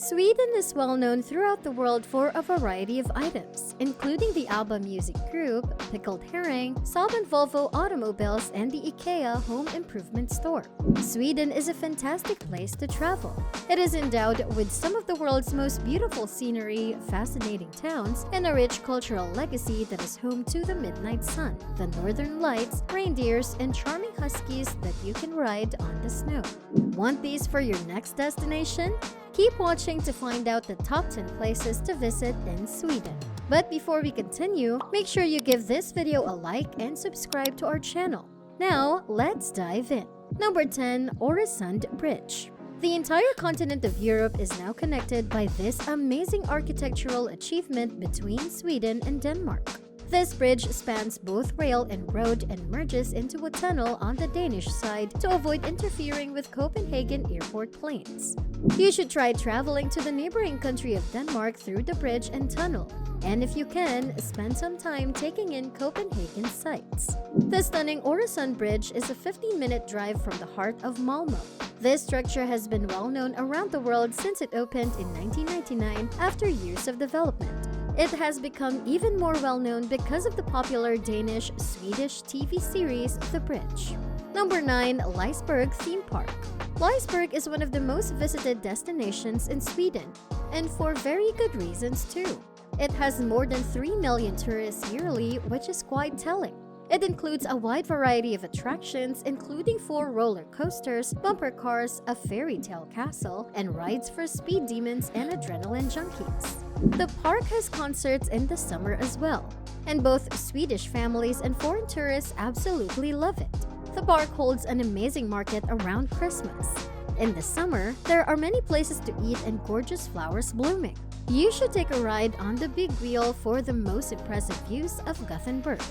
Sweden is well known throughout the world for a variety of items, including the ABBA music group, pickled herring, Saab and Volvo automobiles, and the IKEA home improvement store. Sweden is a fantastic place to travel. It is endowed with some of the world's most beautiful scenery, fascinating towns, and a rich cultural legacy that is home to the midnight sun, the northern lights, reindeers, and charming huskies that you can ride on the snow. Want these for your next destination? Keep watching to find out the top 10 places to visit in Sweden. But before we continue, make sure you give this video a like and subscribe to our channel. Now, let's dive in. Number 10. Öresund Bridge. The entire continent of Europe is now connected by this amazing architectural achievement between Sweden and Denmark. This bridge spans both rail and road and merges into a tunnel on the Danish side to avoid interfering with Copenhagen airport planes. You should try traveling to the neighboring country of Denmark through the bridge and tunnel, and if you can, spend some time taking in Copenhagen sights. The stunning Öresund Bridge is a 15-minute drive from the heart of Malmö. This structure has been well known around the world since it opened in 1999 after years of development. It has become even more well-known because of the popular Danish-Swedish TV series The Bridge. Number 9. LISEBERG Theme Park. LISEBERG is one of the most visited destinations in Sweden, and for very good reasons too. It has more than 3 million tourists yearly, which is quite telling. It includes a wide variety of attractions, including 4 roller coasters, bumper cars, a fairy tale castle, and rides for speed demons and adrenaline junkies. The park has concerts in the summer as well, and both Swedish families and foreign tourists absolutely love it. The park holds an amazing market around Christmas. In the summer, there are many places to eat and gorgeous flowers blooming. You should take a ride on the big wheel for the most impressive views of Gothenburg.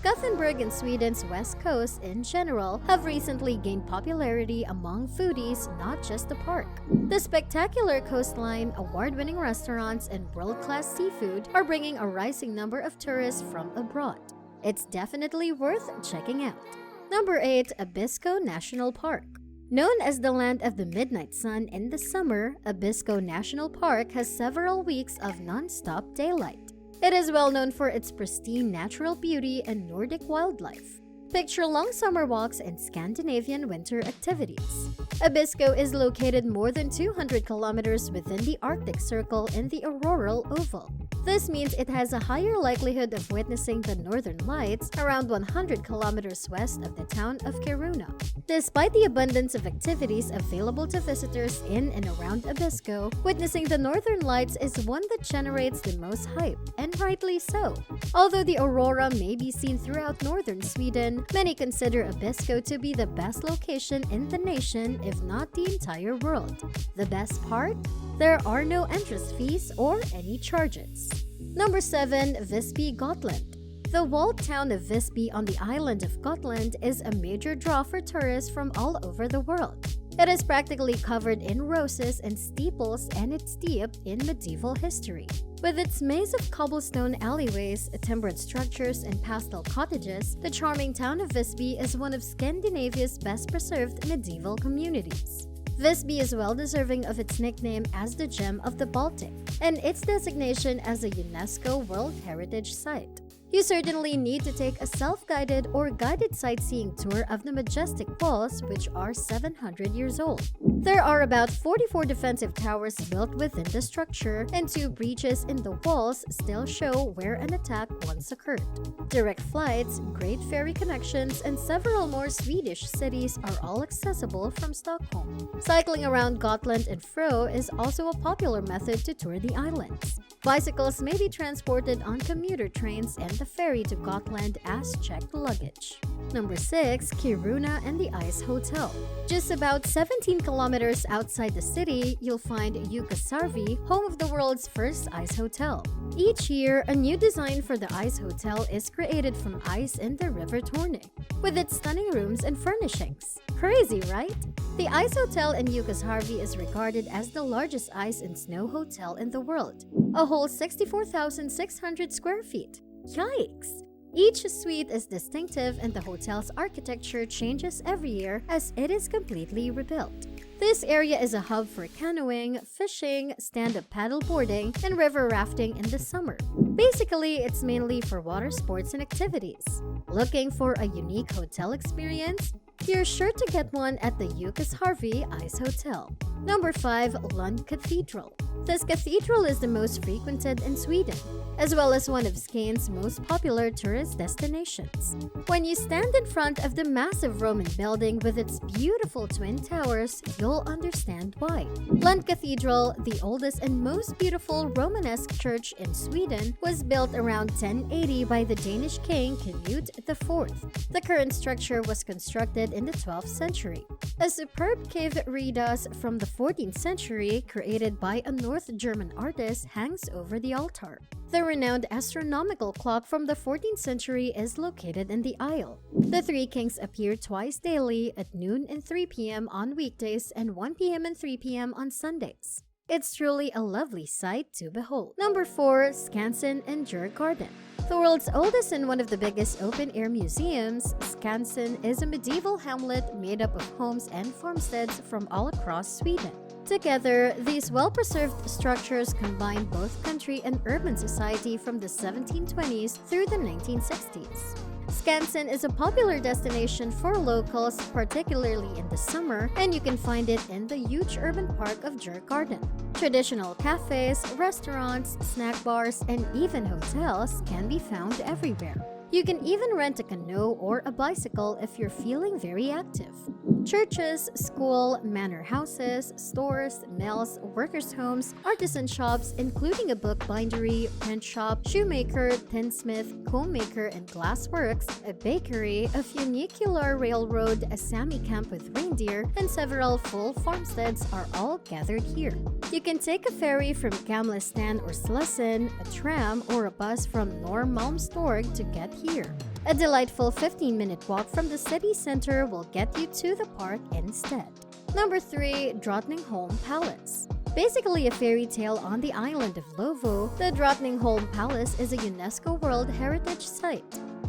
Gothenburg and Sweden's west coast in general have recently gained popularity among foodies, not just the park. The spectacular coastline, award-winning restaurants, and world-class seafood are bringing a rising number of tourists from abroad. It's definitely worth checking out. Number 8. Abisko National Park. Known as the land of the midnight sun in the summer, Abisko National Park has several weeks of non-stop daylight. It is well known for its pristine natural beauty and Nordic wildlife. Picture long summer walks and Scandinavian winter activities. Abisko is located more than 200 kilometers within the Arctic Circle in the auroral oval. This means it has a higher likelihood of witnessing the northern lights around 100 kilometers west of the town of KIRUNA. Despite the abundance of activities available to visitors in and around Abisko, witnessing the northern lights is one that generates the most hype, and rightly so. Although the aurora may be seen throughout northern Sweden, many consider Abisko to be the best location in the nation, if not the entire world. The best part? There are no entrance fees or any charges. Number 7. Visby, Gotland. The walled town of Visby on the island of Gotland is a major draw for tourists from all over the world. It is practically covered in roses and steeples, and it's steeped in medieval history. With its maze of cobblestone alleyways, timbered structures, and pastel cottages, the charming town of Visby is one of Scandinavia's best-preserved medieval communities. Visby is well deserving of its nickname as the Gem of the Baltic and its designation as a UNESCO World Heritage Site. You certainly need to take a self-guided or guided sightseeing tour of the majestic walls, which are 700 years old. There are about 44 defensive towers built within the structure, and 2 breaches in the walls still show where an attack once occurred. Direct flights, great ferry connections, and several more Swedish cities are all accessible from Stockholm. Cycling around Gotland and fro is also a popular method to tour the islands. Bicycles may be transported on commuter trains and the ferry to Gotland as checked luggage. Number 6. KIRUNA and the Ice Hotel. Just about 17 kilometers outside the city, you'll find Jukkasarvi, home of the world's first ice hotel. Each year, a new design for the ice hotel is created from ice in the River Torne, with its stunning rooms and furnishings. Crazy, right? The ice hotel in Jukkasarvi is regarded as the largest ice and snow hotel in the world, a whole 64,600 square feet. Yikes! Each suite is distinctive and the hotel's architecture changes every year as it is completely rebuilt. This area is a hub for canoeing, fishing, stand-up paddleboarding, and river rafting in the summer. Basically, it's mainly for water sports and activities. Looking for a unique hotel experience? You're sure to get one at the Yukas Harvey Ice Hotel. Number 5. Lund Cathedral. This cathedral is the most frequented in Sweden, as well as one of Skansen's most popular tourist destinations. When you stand in front of the massive Roman building with its beautiful twin towers, you'll understand why. Lund Cathedral, the oldest and most beautiful Romanesque church in Sweden, was built around 1080 by the Danish king Knut IV. The current structure was constructed in the 12th century. A superb cave redas from the 14th century, created by a North German artist, hangs over the altar. The renowned astronomical clock from the 14th century is located in the aisle. The three kings appear twice daily at noon and 3 p.m. on weekdays and 1 p.m. and 3 p.m. on Sundays. It's truly a lovely sight to behold. Number 4. Skansen and Djurgården. The world's oldest and one of the biggest open-air museums, Skansen is a medieval hamlet made up of homes and farmsteads from all across Sweden. Together, these well-preserved structures combine both country and urban society from the 1720s through the 1960s. Skansen is a popular destination for locals, particularly in the summer, and you can find it in the huge urban park of Djurgården. Traditional cafes, restaurants, snack bars, and even hotels can be found everywhere. You can even rent a canoe or a bicycle if you're feeling very active. Churches, school, manor houses, stores, mills, workers' homes, artisan shops, including a book bindery, print shop, shoemaker, tinsmith, comb maker, and glassworks, a bakery, a funicular railroad, a Sami camp with reindeer, and several full farmsteads are all gathered here. You can take a ferry from Gamlestan or Slussen, a tram, or a bus from Norrmalmstorg to get here. A delightful 15-minute walk from the city center will get you to the park instead. Number 3. Drottningholm Palace. Basically a fairy tale on the island of Lovo, the Drottningholm Palace is a UNESCO World Heritage Site.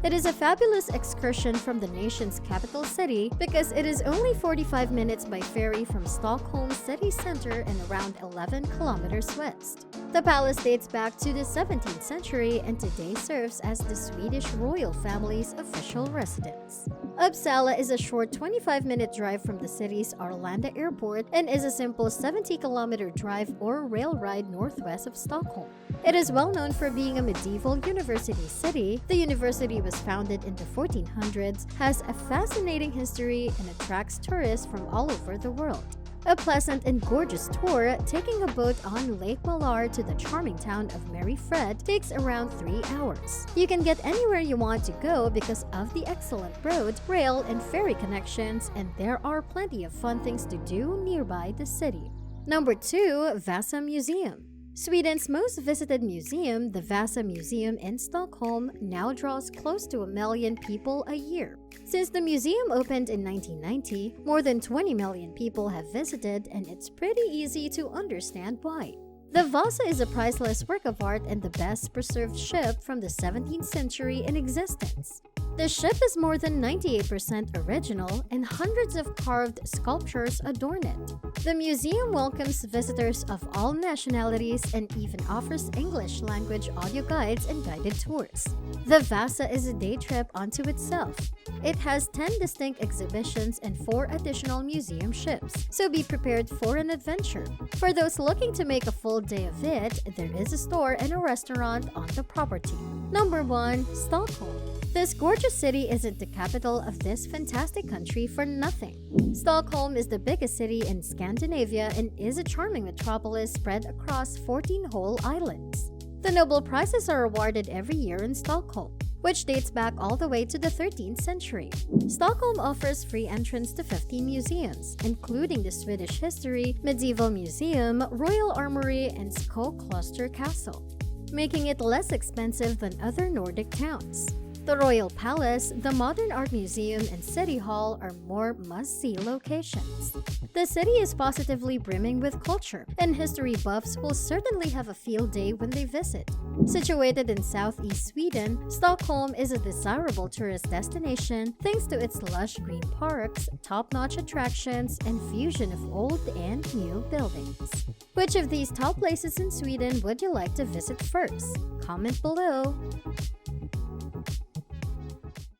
It is a fabulous excursion from the nation's capital city because it is only 45 minutes by ferry from Stockholm city center and around 11 kilometers west. The palace dates back to the 17th century and today serves as the Swedish royal family's official residence. Uppsala is a short 25-minute drive from the city's Arlanda airport and is a simple 70-kilometer drive or rail ride northwest of Stockholm. It is well known for being a medieval university city. The university was founded in the 1400s, has a fascinating history, and attracts tourists from all over the world. A pleasant and gorgeous tour, taking a boat on Lake Malar to the charming town of Mariefred, takes around 3 hours. You can get anywhere you want to go because of the excellent road, rail, and ferry connections, and there are plenty of fun things to do nearby the city. Number 2. VASA Museum. Sweden's most visited museum, the VASA Museum in Stockholm, now draws close to 1 million people a year. Since the museum opened in 1990, more than 20 million people have visited, and it's pretty easy to understand why. The Vasa is a priceless work of art and the best preserved ship from the 17th century in existence. The ship is more than 98% original, and hundreds of carved sculptures adorn it. The museum welcomes visitors of all nationalities and even offers English language audio guides and guided tours. The Vasa is a day trip unto itself. It has 10 distinct exhibitions and 4 additional museum ships, so be prepared for an adventure. For those looking to make a full day of it, there is a store and a restaurant on the property. Number 1. Stockholm. This gorgeous city isn't the capital of this fantastic country for nothing. Stockholm is the biggest city in Scandinavia and is a charming metropolis spread across 14 whole islands. The Nobel Prizes are awarded every year in Stockholm, which dates back all the way to the 13th century. Stockholm offers free entrance to 15 museums, including the Swedish History, Medieval Museum, Royal Armory, and Skokloster Castle, making it less expensive than other Nordic towns. The Royal Palace, the Modern Art Museum, and City Hall are more must-see locations. The city is positively brimming with culture, and history buffs will certainly have a field day when they visit. Situated in southeast Sweden, Stockholm is a desirable tourist destination thanks to its lush green parks, top-notch attractions, and fusion of old and new buildings. Which of these top places in Sweden would you like to visit first? Comment below!